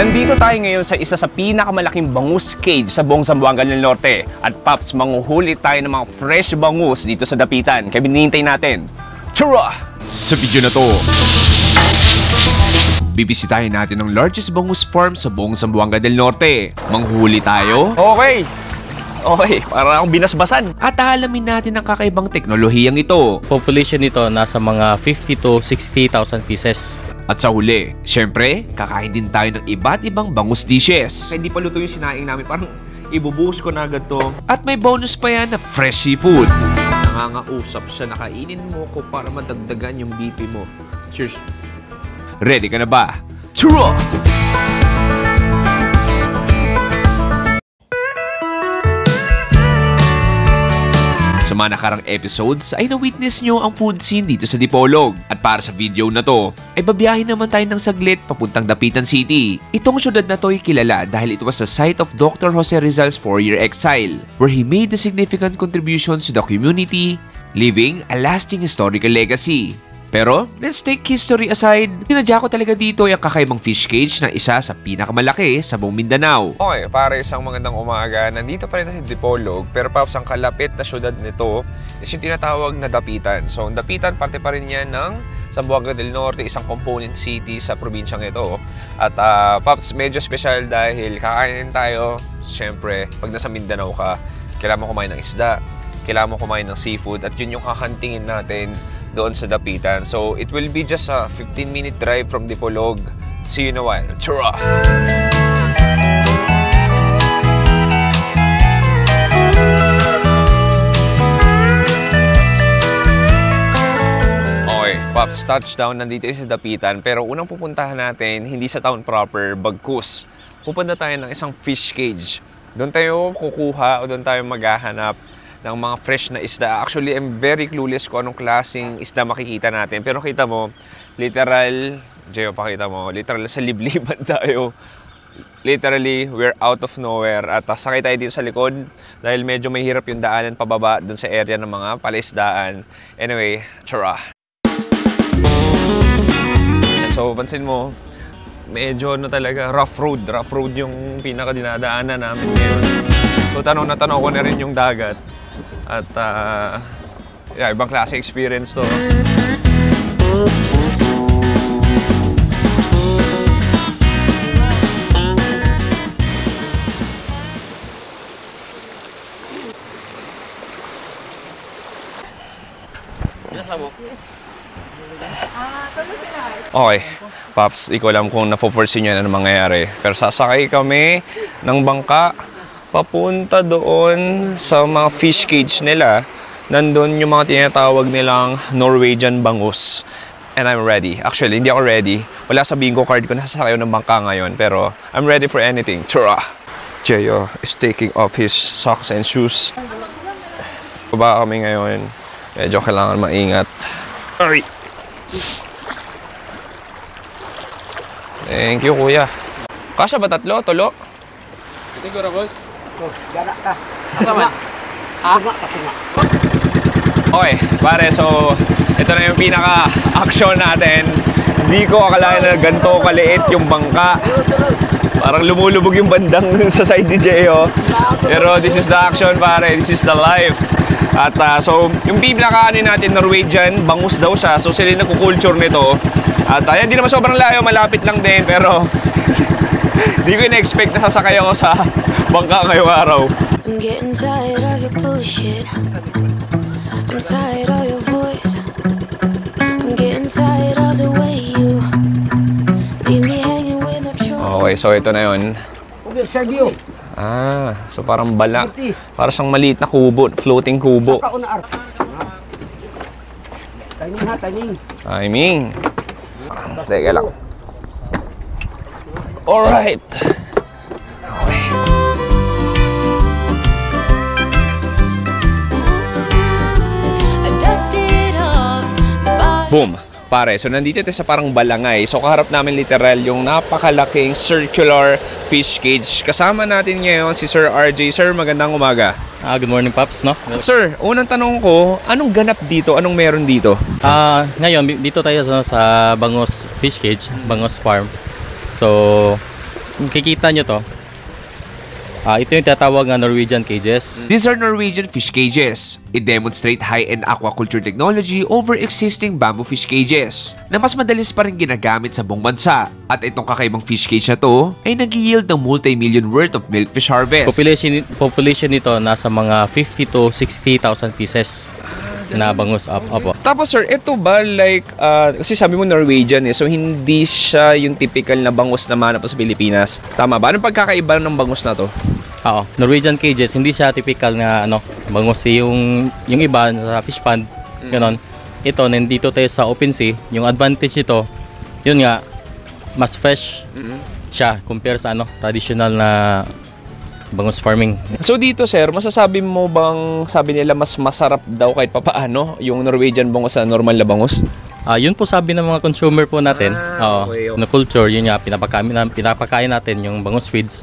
Nandito tayo ngayon sa isa sa pinakamalaking bangus cage sa buong Zamboanga del Norte. At Paps, manguhuli tayo ng mga fresh bangus dito sa dapitan. Kaya binihintay natin. Tara! Sa video na to, bibisitahin natin ang largest bangus farm sa buong Zamboanga del Norte. Manghuli tayo? Okay! Okay, para akong binasbasan. At aalamin natin ang kakaibang teknolohiyang ito. Population nito nasa mga 50 to 60,000 pieces. At sa huli, syempre, kakain din tayo ng iba't ibang bangus dishes. Hindi pa luto yung sinaing namin, parang ibubuhos ko na agad to. At may bonus pa yan na fresh seafood. Nangangausap siya, nakainin mo ko para madagdagan yung BP mo. Cheers! Ready ka na ba? Tara! Sa mga nakarang episodes ay na-witness nyo ang food scene dito sa Dipolog. At para sa video na to, ay babiyahin naman tayo ng saglit papuntang Dapitan City. Itong syudad na to ay kilala dahil it was the site of Dr. Jose Rizal's 4-year exile, where he made the significant contributions to the community, leaving a lasting historical legacy. Pero, let's take history aside. Sinadya ko talaga dito ay ang kakaibang fish cage na isa sa pinakamalaki sa buong Mindanao. Okay, para isang magandang umaga. Nandito pa rin sa Dipolog, pero Paps, ang kalapit na syudad nito is yung tinatawag na Dapitan. So, Dapitan, parte pa rin yan ng Zamboanga del Norte, isang component city sa probinsyang ito. At Paps, medyo special dahil kakainin tayo. Siyempre, pag nasa Mindanao ka, kailangan mo kumain ng isda, kailangan mo kumain ng seafood, at yun yung kakantingin natin doon sa Dapitan. So, it will be just a 15-minute drive from Dipolog. See you in a while. Tara! Okay, Pops, touchdown. Nandito sa Dapitan. Pero unang pupuntahan natin, hindi sa town proper, bagkus. Pupunta tayo ng isang fish cage. Doon tayo kukuha o doon tayo maghahanap ng mga fresh na isda. Actually, I'm very clueless kung anong klaseng isda makikita natin. Pero kita mo, literal, Jeyo, pakita mo, literal sa libliban tayo. Literally, we're out of nowhere. At sakay tayo dito sa likod dahil medyo mahirap yung daanan pababa dun sa area ng mga palaisdaan. Anyway, tara! So, pansin mo, medyo talaga rough road. Rough road yung pinaka-dinadaanan namin ngayon. So, tanong na tanong ko na rin yung dagat. At yeah, ibang klase experience to. Okay, Paps, ikaw alam kung na-foresee nyo na anong mangyayari. Pero sasakay kami ng bangka papunta doon sa mga fish cage nila. Nandun yung mga tinatawag nilang Norwegian bangus. And I'm ready. Actually, hindi ako ready. Wala sa bingo card ko na sasakay ng bangka ngayon. Pero I'm ready for anything. Tara! Jeyo is taking off his socks and shoes. Baba kami ngayon. Medyo kailangan maingat. Ay! Thank you, kuya. Kasya ba tatlo? Tulo? Siguro, boss. Gana ka. Asaman? Okay, pare, so ito na yung pinaka-action natin. Hindi ko akalain na ganito kaliit yung bangka. Parang lumulubog yung bandang sa side ni Jeyo. Pero this is the action, pare. This is the life. At so, yung pinaka-ano natin, Norwegian, bangus daw siya. So sila yung nagkukulture nito. At hindi naman sobrang layo, malapit lang din. Pero hindi ko na-expect na sasakay ako sa bangka ngayong araw. I'm getting tired of your bullshit. I'm tired of your voice. I'm getting tired of the way you leave me hanging with no choice. Okay, so ito na yun. Okay, serve So parang bala. Parang siyang maliit na kubo, floating kubo. Timing ha, timing. Timing. Teka lang. Alright. Okay. Boom! Pare, so nandito tayo sa parang balangay. So kaharap namin literal yung napakalaking circular fish cage. Kasama natin ngayon si Sir RJ. Sir, magandang umaga. Good morning, Pops, no? Sir, unang tanong ko, anong ganap dito? Anong meron dito? Ngayon, dito tayo sa Bangus Fish Cage, Bangus Farm. So, kikita nyo to, ito yung tinatawag na Norwegian cages. These are Norwegian fish cages. It demonstrate high-end aquaculture technology over existing bamboo fish cages na mas madalis pa rin ginagamit sa buong bansa. At itong kakaibang fish cage na to ay nag-yield ng multi-million worth of milkfish harvest. Population nito nasa mga 50 to 60,000 pieces na bangus. Opo. Tapos sir, ito ba like, kasi sabi mo Norwegian so hindi siya yung typical na bangus na manap sa Pilipinas. Tama ba? Anong pagkakaiba ng bangus na to? Oo, Norwegian cages, hindi siya typical na bangus. Yung iba sa fish pond, ganon. Ito, nandito tayo sa open sea. Yung advantage nito, yun nga, mas fresh siya compare sa traditional na bangus farming. So dito sir, masasabi mo bang sabi nila mas masarap daw kahit papaano yung Norwegian bangus sa normal na bangus? Yun po sabi ng mga consumer po natin. Okay. Na culture, yun nga, pinapakain natin yung bangus feeds.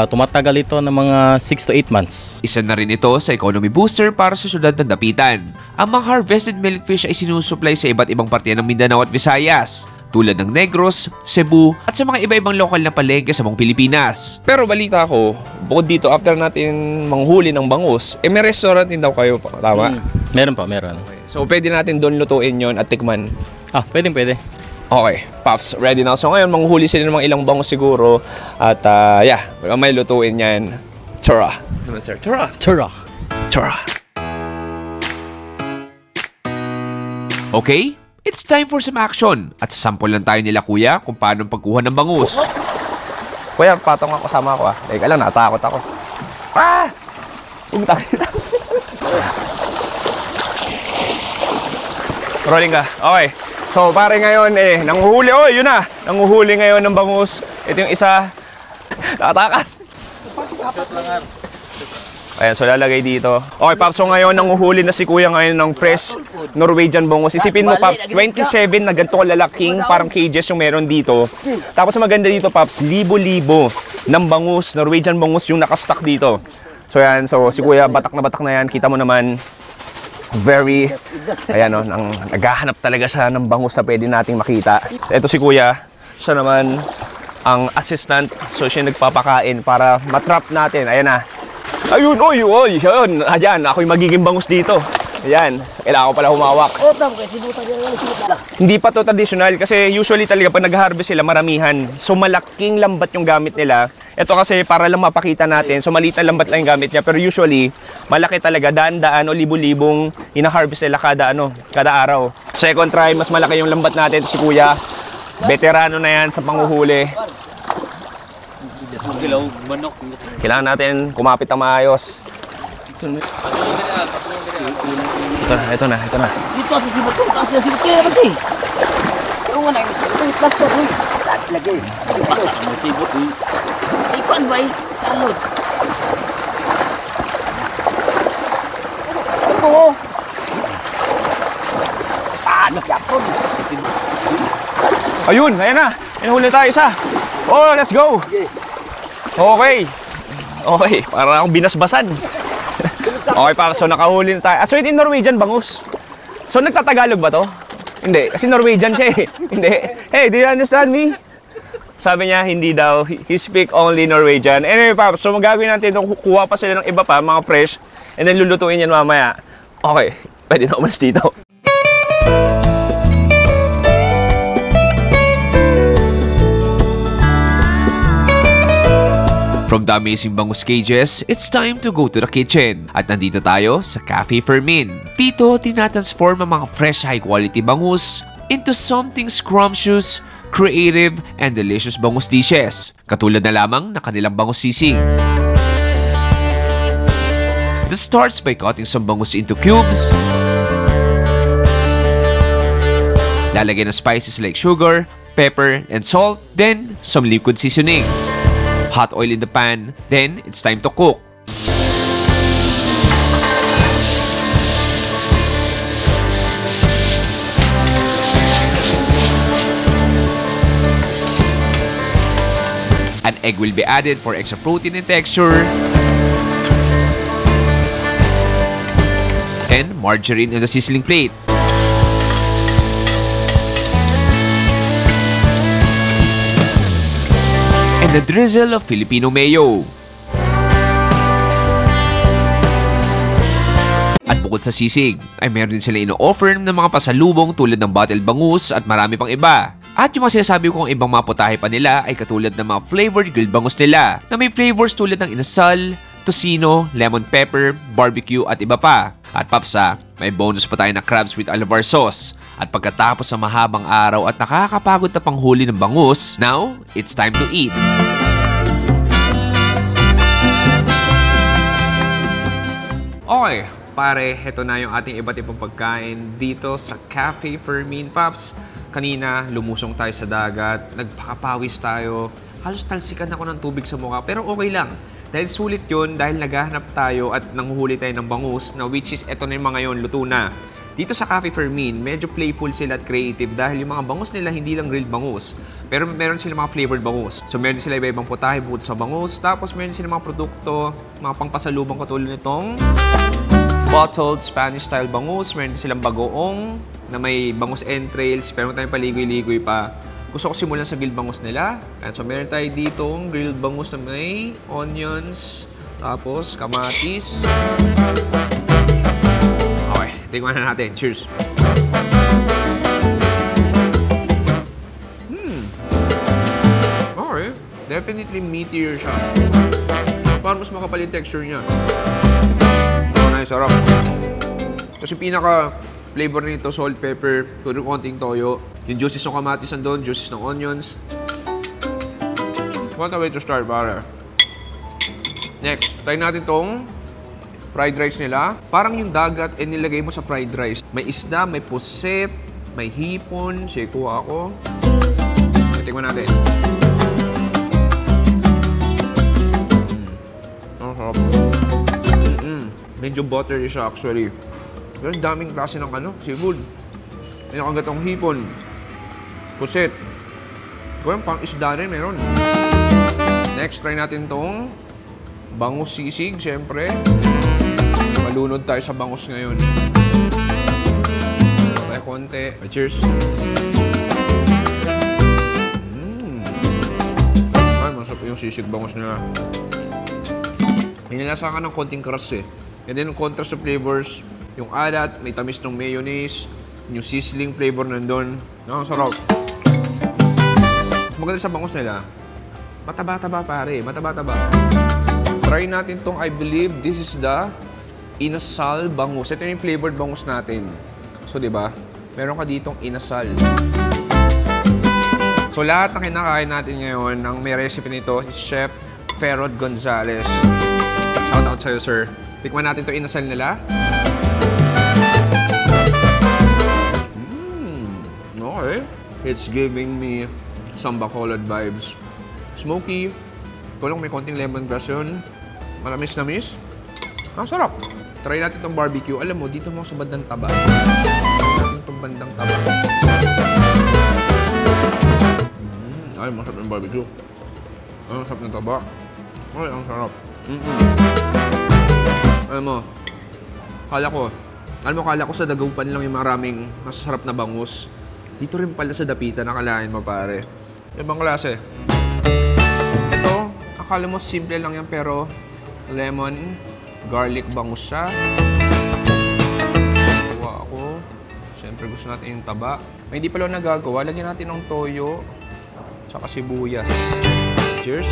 Tumatagal ito ng mga 6 to 8 months. Isa na rin ito sa economy booster para sa syudad ng Dapitan. Ang mga harvested milkfish ay sinusupply sa iba't ibang parte ng Mindanao at Visayas, tulad ng Negros, Cebu, at sa mga iba-ibang lokal na palengke sa buong Pilipinas. Pero balita ko, bukod dito after natin manghuli ng bangus, may restaurant din daw kayo, tama? Meron po, meron. So pwede natin doon lutuin yon at tikman. Pwede. Okay, Pops, ready na. So ngayon, manghuli sila ng mga ilang bangus siguro. At may lutuin yan. Tara. Naman sir, tara. Okay? It's time for some action. At sasample lang tayo nila kuya kung paano pagkuha ng bangus. Kuya, patong ako, kasama ako Teka lang, natakot ako. Rolling ka. Okay. So pare ngayon nanguhuli. Yun na. Nanguhuli ngayon ng bangus. Ito yung isa. Nakatakas. Ayan, so lalagay dito. Okay, Paps. So ngayon nanguhuli na si Kuya ngayon ng fresh Norwegian bangus. Isipin mo, Paps, 27 na ganito kalalaking parang cages yung meron dito. Tapos maganda dito, Paps, libo-libo ng bangus, Norwegian bangus yung nakastock dito. So yan, so si Kuya batak na yan. Kita mo naman, very, naghahanap talaga siya ng bangus na pwede nating makita. Ito si Kuya, siya naman ang assistant. So siya nagpapakain para matrap natin. Ayan na. Ayun, yun. Ayan, ako'y magiging bangus dito. Ayan, kailangan ko pala humawak. Hindi pa to traditional kasi usually talaga pag nag-harvest sila maramihan. So malaking lambat yung gamit nila. Ito kasi para lang mapakita natin. So maliit na lambat lang yung gamit niya. Pero usually, malaki talaga. Daan-daan o libo-libong ina-harvest nila kada araw. Second try, mas malaki yung lambat natin. Si Kuya, veterano na yan sa panguhuli. Kailangan natin kumapit ang maayos. Ito na. Dito sa sibot ko, kasi sibot ko. Yung nga na yung sibot ko, plus ko. Lagi. Ang sibot ko. Ikuan ba salud. Ito. Nagyapon. Ayun, ayan na. Inuhuli tayo isa. Let's go. Okay, para akong binasbasan. Okay, pa. So nakahuli na tayo. So ito yung Norwegian bangus. So nagtatagalog ba to? Hindi, kasi Norwegian siya Hindi. Hey, do you understand me? Sabi niya, hindi daw. He speak only Norwegian. Anyway, pa. So magagawin natin ito. Kuha pa sila ng iba pa, mga fresh. And then lulutuin yan mamaya. Okay, pwede na umalis dito. From the amazing bangus cages, it's time to go to the kitchen. At nandito tayo sa Cafe Fermin. Dito, tinatransform ang mga fresh high-quality bangus into something scrumptious, creative, and delicious bangus dishes. Katulad na lamang na kanilang bangus sisig. This starts by cutting some bangus into cubes. Lalagyan ng spices like sugar, pepper, and salt. Then, some liquid seasoning. Hot oil in the pan, then it's time to cook. An egg will be added for extra protein and texture. And margarine in the sizzling plate. And and a drizzle of Filipino mayo. At bukod sa sisig, ay meron din sila ino-offer ng mga pasalubong tulad ng bottled bangus at marami pang iba. At yung mga sinasabi kong ibang mga putahe pa nila ay katulad ng mga flavored grilled bangus nila na may flavors tulad ng inasal, tocino, lemon pepper, barbecue at iba pa. At papsa, may bonus pa tayo na crabs with alabar sauce. At pagkatapos sa mahabang araw at nakakapagod na panghuli ng bangus, now, it's time to eat. Okay, pare, heto na yung ating iba't ibang pagkain dito sa Cafe Fermin, Paps. Kanina, lumusong tayo sa dagat, nagpakapawis tayo. Halos talsikan ako ng tubig sa mukha, pero okay lang. Dahil sulit yun, dahil naghahanap tayo at nanguhuli tayo ng bangus, na which is eto na yung mga yun, luto na. Dito sa Cafe Fermin, medyo playful sila at creative dahil yung mga bangus nila hindi lang grilled bangus. Pero meron sila mga flavored bangus. So meron sila iba-ibang putahe bukod sa bangus. Tapos meron sila mga produkto, mga pangpasalubong katulad nitong bottled Spanish-style bangus. Meron silang bagoong na may bangus entrails, pero meron tayong paligoy-ligoy pa. Gusto ko simulan sa grilled bangus nila. And so meron tayo dito grilled bangus na may onions, tapos kamatis. Okay, tingnan na natin. Cheers! Okay, definitely meatier siya. Parang mas makapal yung texture niya. Ay, sarap. Kasi pinaka-flavor nito, salt, pepper, puro konting toyo. Yung juices ng kamatis nandun, juices ng onions. What a way to start, pare. Next, try natin tong fried rice nila. Parang yung dagat, nilagay mo sa fried rice. May isda, may puset, may hipon. Sikuha ako. Tingnan natin. Ang sarap. Medyo buttery siya actually. Pero daming klase ng seafood. May nakagatong hipon, puset. Kung pang isda rin meron. Next, try natin tong bangus sisig, syempre. Malunod tayo sa bangus ngayon. Tayo konti. Cheers! Ay, masarap yung sisig bangus nila. May nilasakan ng konting crust eh. And then, yung contrast of flavors, yung alat, may tamis ng mayonnaise, yung sizzling flavor nandun. Ang sarap. Maganda sa bangus nila, mataba-taba pare, mataba-taba. Try natin tong, I believe, this is the inasal bangus. Ito yung flavored bangus natin. So, di ba? Meron ka ditong inasal. So, lahat na kinakain natin ngayon, ang may recipe nito is Chef Ferrod Gonzalez. Shout out sa'yo, sir. Tikman natin ito inasal nila. Okay. It's giving me some Bacolod vibes. Smoky. Kulong may konting lemongrass yun. Malamis-namis. Ang sarap. Try natin itong barbecue. Alam mo, dito mo sa bandang taba. Try natin itong bandang taba. Ay, masarap yung barbecue. Ang sarap ng taba. Ay, ang sarap. Alam mo, kala ko sa Dagupan lang yung maraming masasarap na bangus. Dito rin pala sa Dapitan, nakalain mo pare. Ibang klase. Ito, akala mo simple lang yan pero lemon, garlic bangus siya. Kuha ako. Siyempre gusto natin yung taba. May hindi pala nagagawa, lagyan natin ng toyo tsaka sibuyas. Cheers!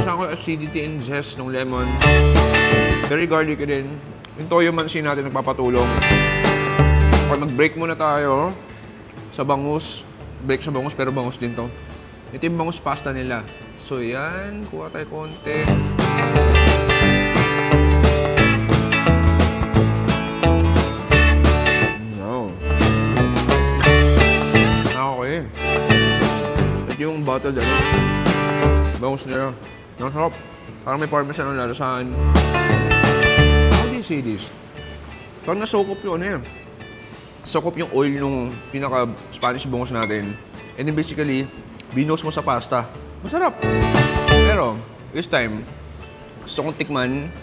Ako acidity and zest ng lemon. Very garlicky din. Yung toyo mansi natin nagpapatulong. Okay, mag-break muna tayo sa bangus. Break sa bangus pero bangus din to. Ito yung bangus pasta nila. So yan, kuha tayo konti. Wow. Okay. Ito yung bottled bangus nila. Ang sarap. Parang may parmesan ng lalasahan. How do you say this? Parang nasokop yung Sokop yung oil nung pinaka-Spanish bangus natin. And then basically, binos mo sa pasta. Masarap. Pero, this time, gusto kong tikman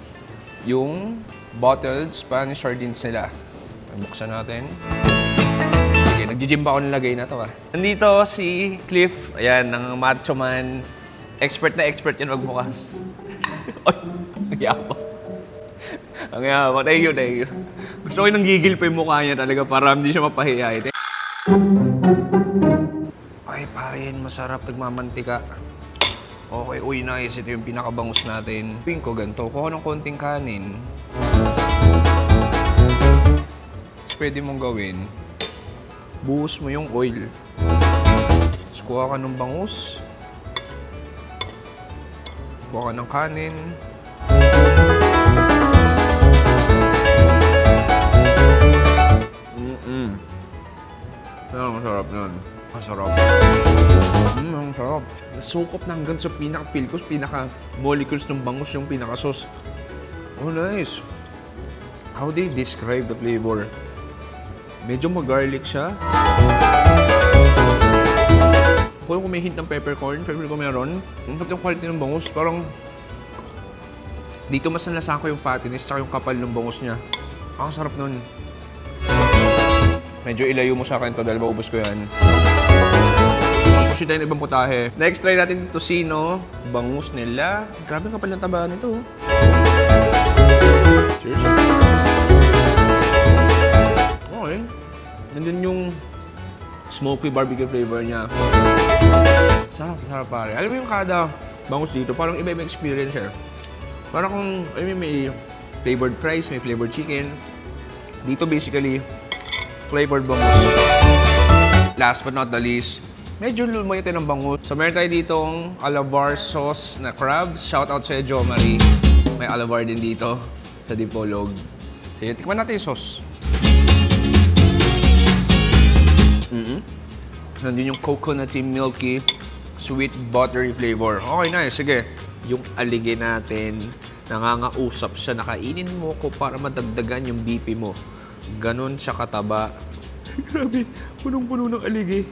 yung bottled Spanish sardines nila. Buksan natin. Okay. Okay, nag-gym pa ako nilagay na to ah. Nandito si Cliff. Ayan, ng macho man. Expert na expert yan magbukas. Ay, ang yawa. Ang yawa. Thank you. Gusto ko yung nanggigil pa yung mukha niya talaga para hindi siya mapahiya. Ay, parin. Masarap. Nagmamantika. Okay, uy, nice. Ito yung pinakabangus natin. Ping ko ganito. Kuha ng konting kanin. Pwede mong gawin. Buhos mo yung oil. Tapos kuha ka ng bangus. Kuha ka ng kanin. Masarap nun. Masarap. Ang sarap. Nasukop na hanggang sa pinaka-feel ko, pinaka-molecules ng bangus yung pinaka-sauce. Oh, nice. How do you describe the flavor? Medyo mag-garlic siya. Kung may hint ng peppercorn, favorite ko meron. Yung quality ng bangus, parang dito mas nalasahan ko yung fattiness tsaka yung kapal ng bangus niya. Ang sarap nun. Medyo ilayo mo sa akin to dahil maubos ko yan. Kasi tayo ng ibang putahe. Next, try natin tocino. Bangus nila. Grabe kapal ng taba nito. Cheers. Okay. Nandun yung smoky barbecue flavor niya. Sarap pare. Alam mo yung kada bangus dito, parang iba-iba experience siya. Parang kung may flavored fries, may flavored chicken. Dito basically, flavored bangus. Last but not the least, medyo lumayot ng bangus. So meron tayo ditong alabar sauce na crabs. Shout out sa Jo Marie. May alabar din dito sa Dipolog. Sige, tikman natin yung sauce. Nandun yung coconutty, milky, sweet, buttery flavor. Okay, nice. Sige. Yung alige natin, nangangausap siya. Nakainin mo ko para madagdagan yung BP mo. Ganon siya kataba. Grabe, punong-puno ng alige.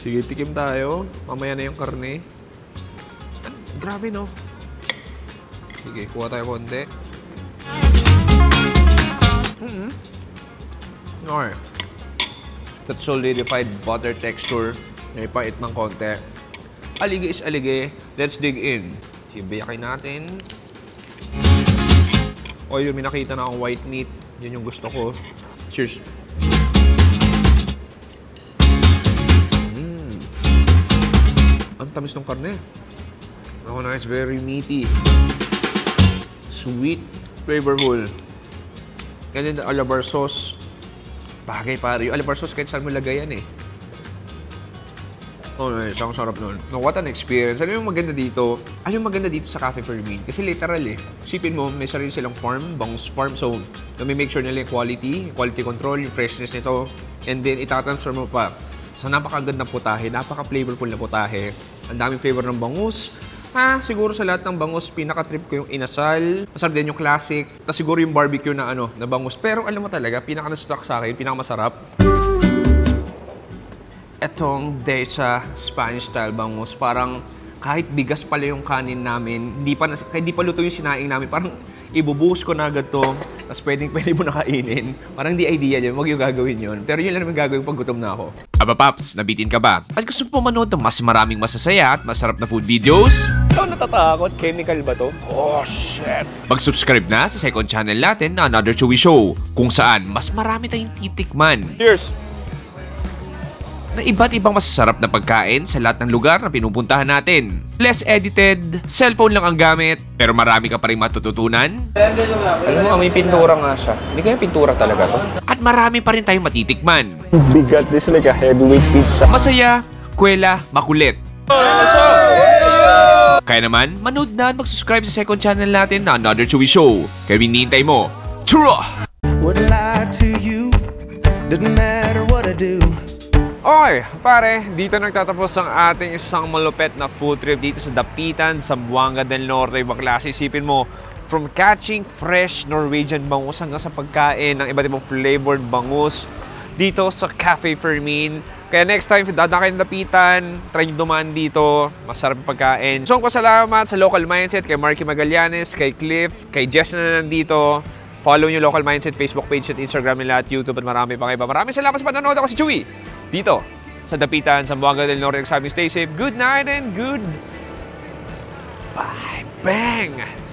Sige, tikim tayo. Mamaya na yung karne. Grabe, no? Sige, kuha tayo konti. Okay. That solidified butter texture. May pait ng konti. Alige is alige. Let's dig in. Sibiyakin natin. O yun, may nakita na akong white meat. Yun yung gusto ko. Cheers. Ang tamis ng karne. Oh, nice. Very meaty. Sweet. Flavorful. And then the alabar sauce. Bagay pare. Yung alabar sauce kahit saan mo lagay yan eh. Oh, nice. Ang sarap nun. No, what an experience. Ano yung maganda dito? Ano yung maganda dito sa Cafe Fermin? Kasi literal eh. Sipin mo, may sarili silang farm, bangus farm. So, may make sure nila yung quality control, yung freshness nito. And then, itatransfer mo pa sa napakagandang putahe, napaka-flavorful na putahe. Ang daming flavor ng bangus. Siguro sa lahat ng bangus, pinaka-trip ko yung inasal. Masarap din yung classic. Tapos siguro yung barbecue na na bangus. Pero alam mo talaga, pinaka-na-struck sa akin, pinaka-masarap. Etong desa Spanish style bangus, parang kahit bigas pala yung kanin namin, kahit di pa luto yung sinaing namin, parang ibubuhos ko na agad to, tapos pwede mo na kainin. Parang di idea dyan, huwag yung gagawin yun. Pero yun lang naman gagawin pag gutom na ako. Aba Paps, nabitin ka ba? At gusto mo manood ng mas maraming masasaya at masarap na food videos? Natatakot. Chemical ba to? Oh, shit. Mag-subscribe na sa second channel natin na Another Chewy Show, kung saan mas marami tayong titikman. Cheers! Na iba't ibang masasarap na pagkain sa lahat ng lugar na pinupuntahan natin. Less edited, cellphone lang ang gamit, pero marami ka pa rin matututunan. Alam mo, may pintura nga siya. Hindi kaya pintura talaga to? At marami pa rin tayong matitikman. Bigat. This is like a heavyweight pizza. Masaya, kwela, makulit. Kaya naman, manood na at mag-subscribe sa second channel natin na Another Chewy Show. Kaya hinihintay mo. Churro! Wouldn't lie to you, didn't matter what I do. Okay, pare, dito nagtatapos ang ating isang malupet na food trip dito sa Dapitan, sa Buanga del Norte. Ibang klase, isipin mo, from catching fresh Norwegian bangus hanggang sa pagkain ng iba't ibang flavored bangus dito sa Cafe Fermin. Kaya next time, dadakain ng Dapitan, try nyo dumaan dito, masarap pagkain. So, pasalamat sa Local Mindset, kay Marky Magallanes, kay Cliff, kay Jess na nandito. Follow nyo Local Mindset Facebook page at Instagram nila at YouTube at marami pang iba. Maraming salamat sa panonood. Ako si Chewy. dito sa Dapitan, Zamboanga del Norte. Stay safe, good night and good bye. Bang!